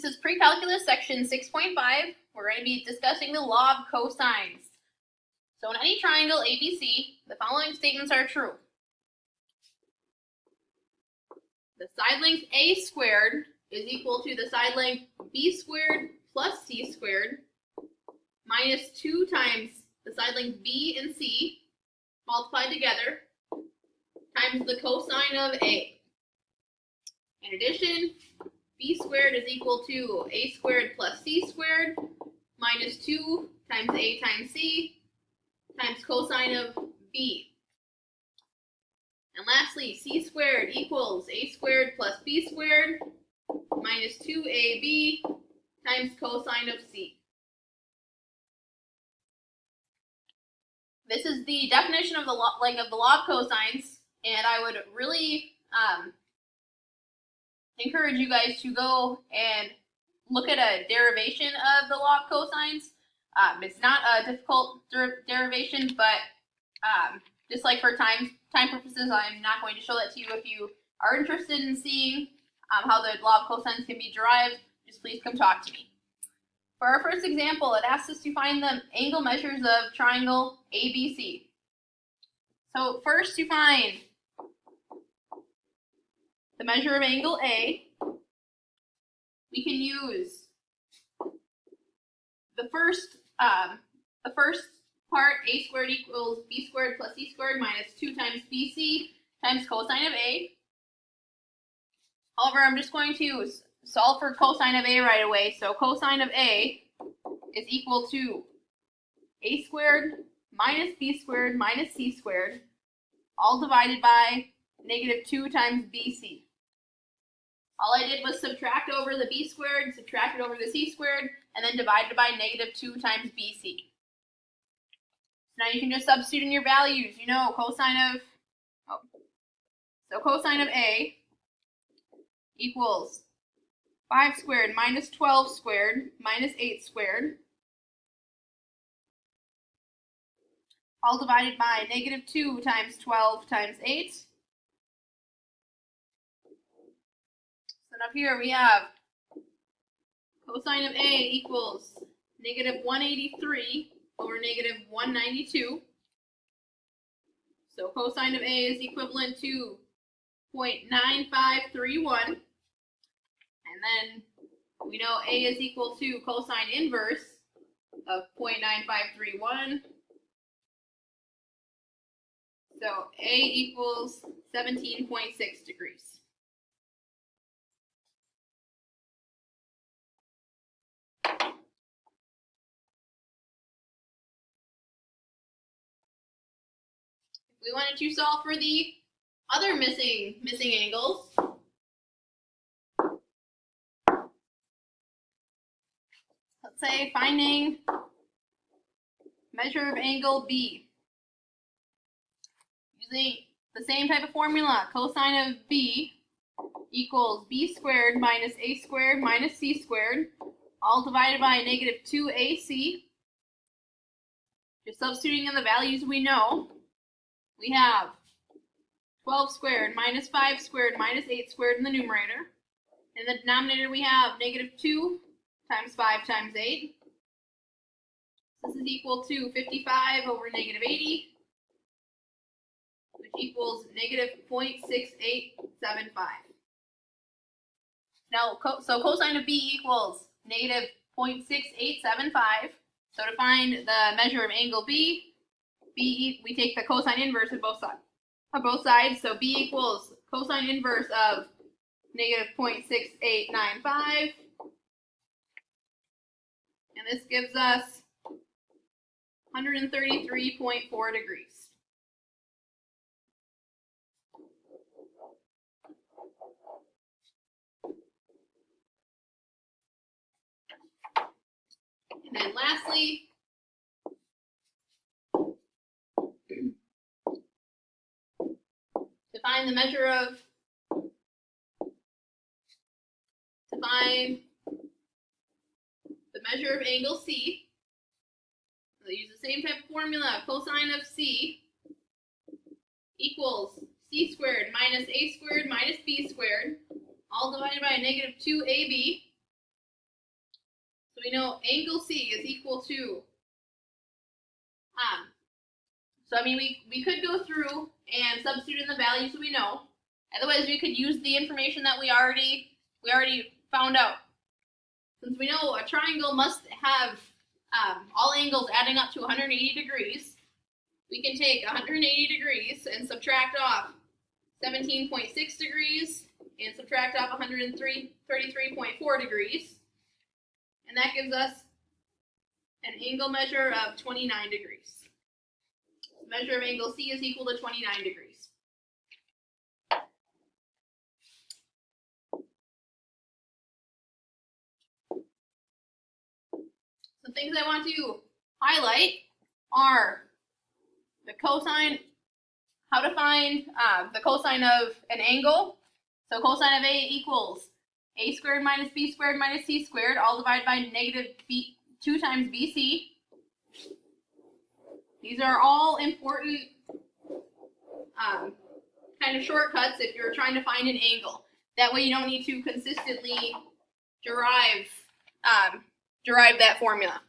This is Precalculus section 6.5. We're going to be discussing the law of cosines. So in any triangle ABC, the following statements are true. The side length A squared is equal to the side length B squared plus C squared minus 2 times the side length B and C multiplied together times the cosine of A. In addition, B squared is equal to A squared plus C squared minus 2 times A times C times cosine of B. And lastly, C squared equals A squared plus B squared minus 2AB times cosine of C. This is the definition of the law of cosines, and I would really encourage you guys to go and look at a derivation of the law of cosines. It's not a difficult derivation, but just like for time purposes, I'm not going to show that to you. If you are interested in seeing how the law of cosines can be derived, just please come talk to me. For our first example, it asks us to find the angle measures of triangle ABC. So first, to find the measure of angle A, we can use the first part, A squared equals B squared plus C squared minus 2 times BC times cosine of A. However, I'm just going to solve for cosine of A right away. So cosine of A is equal to A squared minus B squared minus C squared, all divided by negative 2 times BC. All I did was subtract over the B squared, subtract it over the C squared, and then divide it by negative 2 times BC. Now you can just substitute in your values. You know, cosine of A equals 5 squared minus 12 squared minus 8 squared, all divided by negative 2 times 12 times 8. So up here we have cosine of A equals negative 183 over negative 192. So cosine of A is equivalent to 0.9531. And then we know A is equal to cosine inverse of 0.9531. So A equals 17.6 degrees. If we wanted to solve for the other missing angles, let's say finding measure of angle B. Using the same type of formula, cosine of B equals B squared minus A squared minus C squared, all divided by negative 2AC. Just substituting in the values we know, we have 12 squared minus 5 squared minus 8 squared in the numerator. In the denominator we have negative 2 times 5 times 8. This is equal to 55 over negative 80, which equals negative 0.6875. Now, so cosine of B equals negative 0.6875. So to find the measure of angle B, we take the cosine inverse of both sides. So B equals cosine inverse of negative 0.6895. And this gives us 133.4 degrees. And then lastly, to find the measure of angle C, we'll use the same type of formula. Cosine of C equals C squared minus A squared minus B squared, all divided by negative 2AB. So we know angle C is equal to, so I mean we could go through and substitute in the values that we know. Otherwise we could use the information that we already found out. Since we know a triangle must have all angles adding up to 180 degrees, we can take 180 degrees and subtract off 17.6 degrees and subtract off 33.4 degrees. And that gives us an angle measure of 29 degrees. The measure of angle C is equal to 29 degrees. Some things I want to highlight are the cosine, how to find the cosine of an angle. So cosine of A equals A squared minus B squared minus C squared, all divided by negative 2 times BC. These are all important kind of shortcuts if you're trying to find an angle. That way you don't need to consistently derive that formula.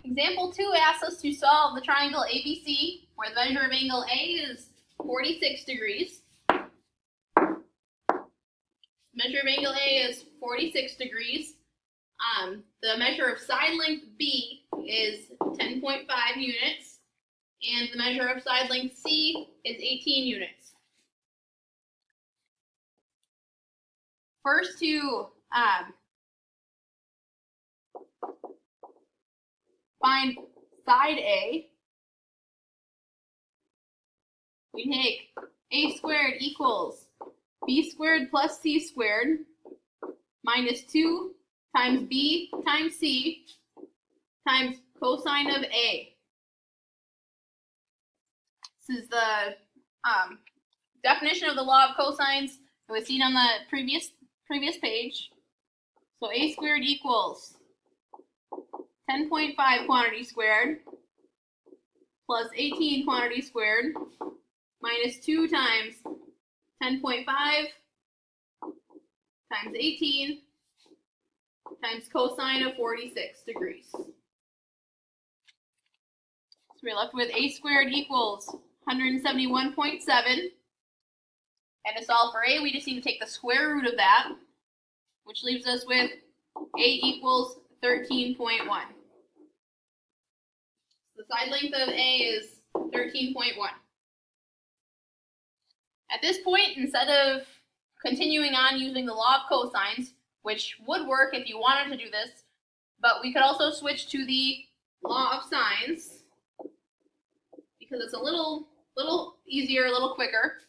Example 2 asks us to solve the triangle ABC, where the measure of angle A is 46 degrees. Measure of angle A is 46 degrees. The measure of side length B is 10.5 units, and the measure of side length C is 18 units. First, to find side A, we take A squared equals B squared plus C squared minus 2 times B times C times cosine of A. This is the definition of the law of cosines that was seen on the previous page. So A squared equals 10.5 quantity squared plus 18 quantity squared minus 2 times 10.5 times 18 times cosine of 46 degrees. So we're left with A squared equals 171.7. And to solve for A, we just need to take the square root of that, which leaves us with A equals 13.1. The side length of A is 13.1. At this point, instead of continuing on using the law of cosines, which would work if you wanted to do this, but we could also switch to the law of sines because it's a little easier, a little quicker.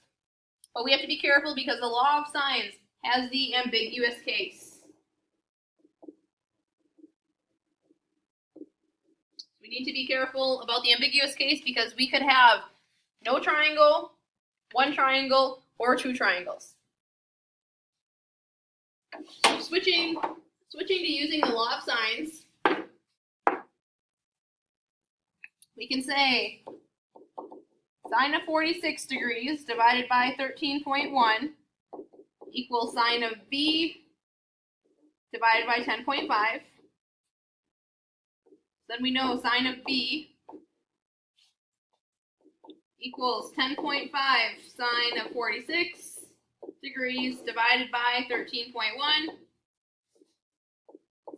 But we have to be careful because the law of sines has the ambiguous case. We need to be careful about the ambiguous case because we could have no triangle, one triangle, or two triangles. So switching to using the law of sines, we can say sine of 46 degrees divided by 13.1 equals sine of B divided by 10.5. Then we know sine of B equals 10.5 sine of 46 degrees divided by 13.1.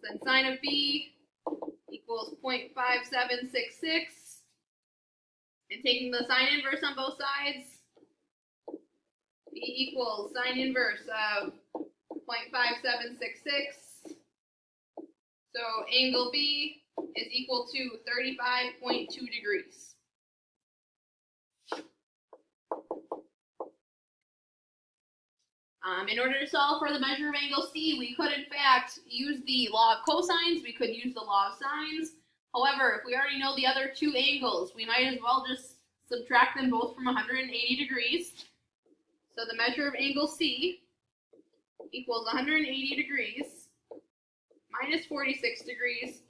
Then sine of B equals 0.5766. And taking the sine inverse on both sides, B equals sine inverse of 0.5766. So angle B is equal to 35.2 degrees. In order to solve for the measure of angle C, we could in fact use the law of cosines, we could use the law of sines. However, if we already know the other two angles, we might as well just subtract them both from 180 degrees. So the measure of angle C equals 180 degrees minus 46 degrees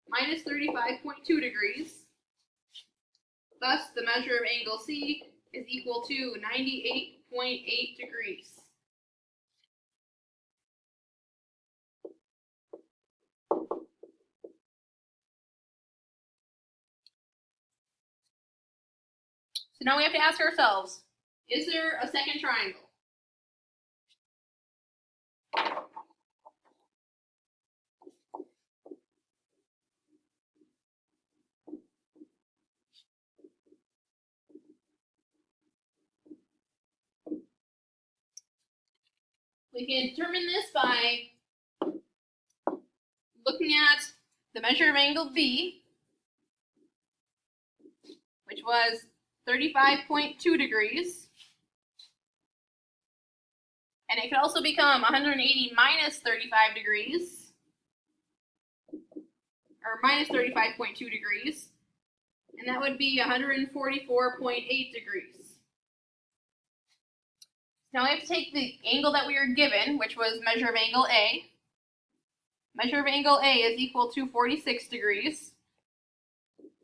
minus 35.2 degrees. Thus, the measure of angle C is equal to 98.8 degrees. So now we have to ask ourselves, is there a second triangle? We can determine this by looking at the measure of angle B, which was 35.2 degrees. And it could also become 180 minus 35 degrees, or minus 35.2 degrees, and that would be 144.8 degrees. Now we have to take the angle that we were given, which was measure of angle A. Measure of angle A is equal to 46 degrees.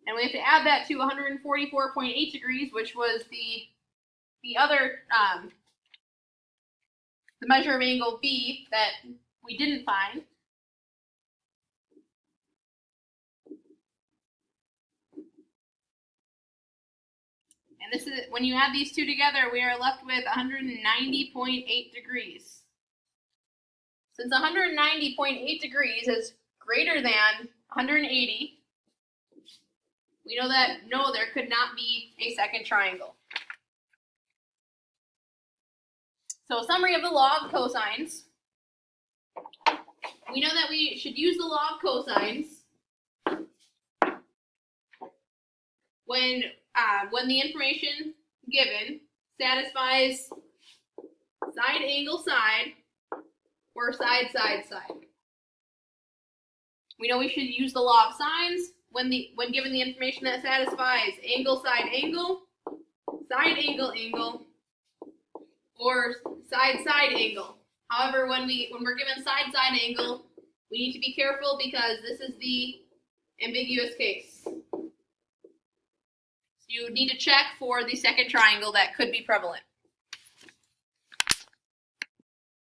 And we have to add that to 144.8 degrees, which was the other, the measure of angle B that we didn't find. And this is, when you add these two together, we are left with 190.8 degrees. Since 190.8 degrees is greater than 180, we know that no, there could not be a second triangle. So a summary of the law of cosines. We know that we should use the law of cosines when the information given satisfies side angle side or side side side. We know we should use the law of sines when given the information that satisfies angle side angle, side angle angle, or side side angle. However, when we're given side side angle, we need to be careful because this is the ambiguous case. You need to check for the second triangle that could be prevalent.